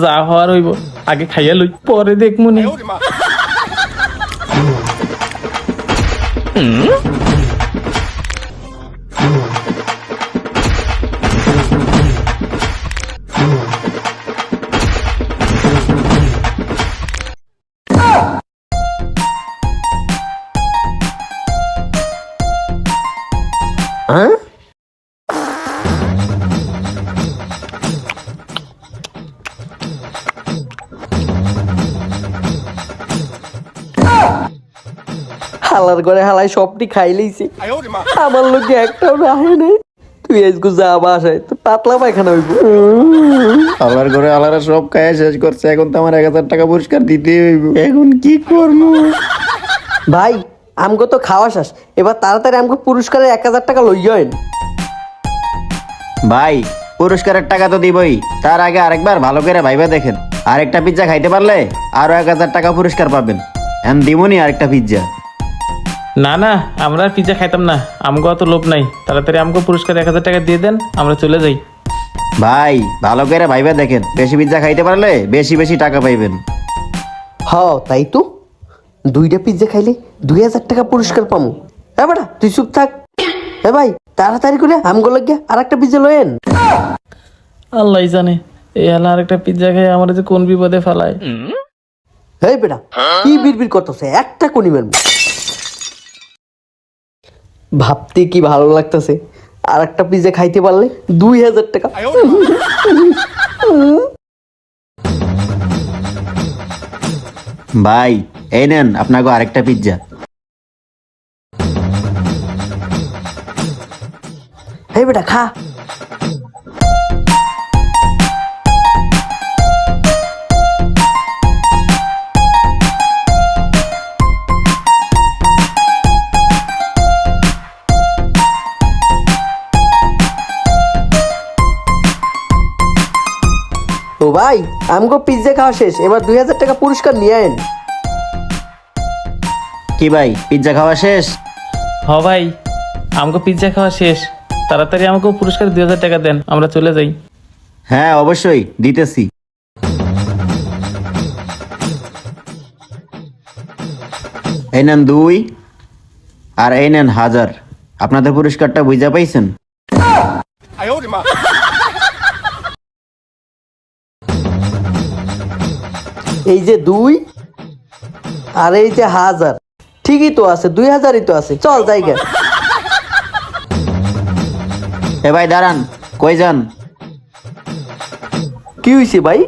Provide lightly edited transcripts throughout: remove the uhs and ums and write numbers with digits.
যা হওয়ার হইব, আগে খাইয়া লই, পরে দেখমুনি। হ্যাঁ, হালার ঘরে হালাই সবটি খাই লইছে, আমার লোকে একটাও রাহে নাই। তুই আজকে যা বাসায়, তো পাতলা পায়খানা হইব। আল্লাহর ঘরে আল্লাহরা সব খায় শেষ করছে, এখন তো আমার 1000 টাকা পুরস্কার দিতে হইব। এখন কি করবো? ভাই আমগো তো খাওয়া শেষ, এবার তাড়াতাড়ি আমগো পুরস্কারের 1000 টাকা লইয়েন। ভাই পুরস্কারের টাকা তো দিবই, তার আগে আরেকবার ভালো করে ভাইবা দেখেন। আরেকটা পিজ্জা খাইতে পারলে আরো 1000 টাকা পুরস্কার পাবেন। এখন দিবনি আরেকটা পিজ্জা। না না, আমরা আর পিজ্জা খাইতাম না, আমগো অত লোভ নাই। তাড়াতাড়ি আমগো পুরস্কার 1000 টাকা দিয়ে দেন, আমরা চলে যাই। ভাই ভালো করে ভাইবা দেখেন, বেশি পিজ্জা খাইতে পারলে বেশি বেশি টাকা পাইবেন। হ তাই তো, 2টা পিজ্জা খাইলে 2000 টাকা পুরস্কার পামু। হ্যাঁ বেটা তুই চুপ থাক। হ্যাঁ ভাই তাড়াতাড়ি করে আমগো লাগিয়া আর একটা পিজ্জা লয়েন। আল্লাহ জানে এই হালা আরেকটা পিজ্জা খেয়ে আমার যে কোন বিপদে ফেলায়। এই বেটা কি বিড়বিড় করতেছে, একটা কোনি মারবো। ভাবতে কি ভালো লাগতেছে, আর একটা পিজ্জা খাইতে পারলে 2000 টাকা। ভাই এই নেন আপনাকে আরেকটা পিজ্জা। এই বেটা খা। ও ভাই আমগো পিজ্জা খাওয়া শেষ, এবার 2000 টাকা পুরস্কার নিয়ে আইন। কি ভাই পিজ্জা খাওয়া শেষ? হ ভাই, আমগো পিজ্জা খাওয়া শেষ, তাড়াতাড়ি আমাকে পুরস্কার 2000 টাকা দেন, আমরা চলে যাই। হ্যাঁ অবশ্যই দিতেছি। এই নেন 2 আর এই নেন 1000। আপনাদের পুরস্কারটা বুঝা পাইছেন? এই যে 2 আর এই যে 1000, ঠিকই তো আছে, 2000ই তো আছে, চল জায়গা। এ ভাই দাঁড়ান, কই যান? কি হয়েছে ভাই?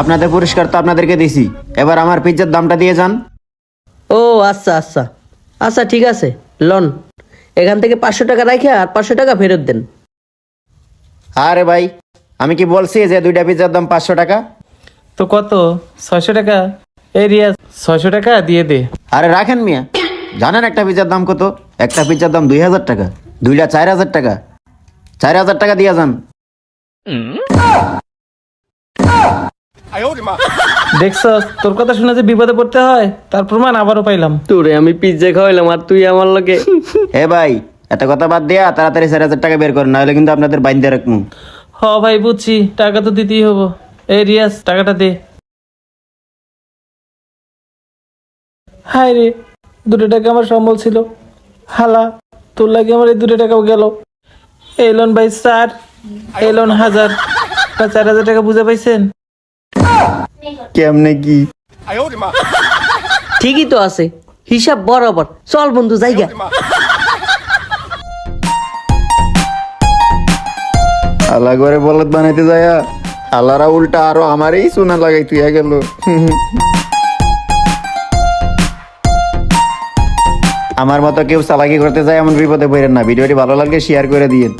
আপনাদের পুরস্কার তো আপনাদেরকে দিছি, এবার আমার পিজ্জার দামটা দিয়ে যান। ও আচ্ছা আচ্ছা আচ্ছা ঠিক আছে, লন এখান থেকে 500 টাকা রাখে আর 500 টাকা ফেরত দেন। আরে ভাই আমি কি বলছি যে 2টা পিজ্জার দাম 500 টাকা? তো কত? 600 টাকা? এই রিয়াজ 600 টাকা দিয়ে দে। আরে রাখেন মিয়া, জানেন একটা পিজ্জার দাম কত? একটা পিজ্জার দাম 2000 টাকা, 2টা 4000 টাকা। 4000 টাকা দিয়ে যান। দেখছো তোর কথা শুনে যে বিপদে পড়তে হয়, তার প্রমাণ আবারও পাইলাম। তোরে আমি পিজ্জা খাওয়াইলাম আর তুই আমার লগে। হে ভাই এত কথা বাদ দিয়া তাড়াতাড়ি 4000 টাকা বের করেন, নাহলে কিন্তু আপনাদের বাইন্দে রাখবো। হ ভাই বুঝছি, টাকা তো দিতেই হবো। এই রিয়াজ টাকাটা দে। হায় রে, 2 টাকা আমার সম্বল ছিল, হালা তোর লাগে আমার এই 2 টাকাও গেল। এই লোন ভাই 4, এই লোন 1000, 4000 টাকা বুঝে পাইছেন? কেমনে কি? ঠিকই তো আছে, হিসাব বরাবর। চল বন্ধু জায়গা। আল্লাহ করে বলদ বানাইতে যায়া আল্লাহরা উল্টা আরো আমারই সোনা লাগাই তুই গেল। আমার মতো কেউ চালাকি করতে যায় এমন বিপদে পড়েন না। ভিডিওটি ভালো লাগলে শেয়ার করে দিয়েন।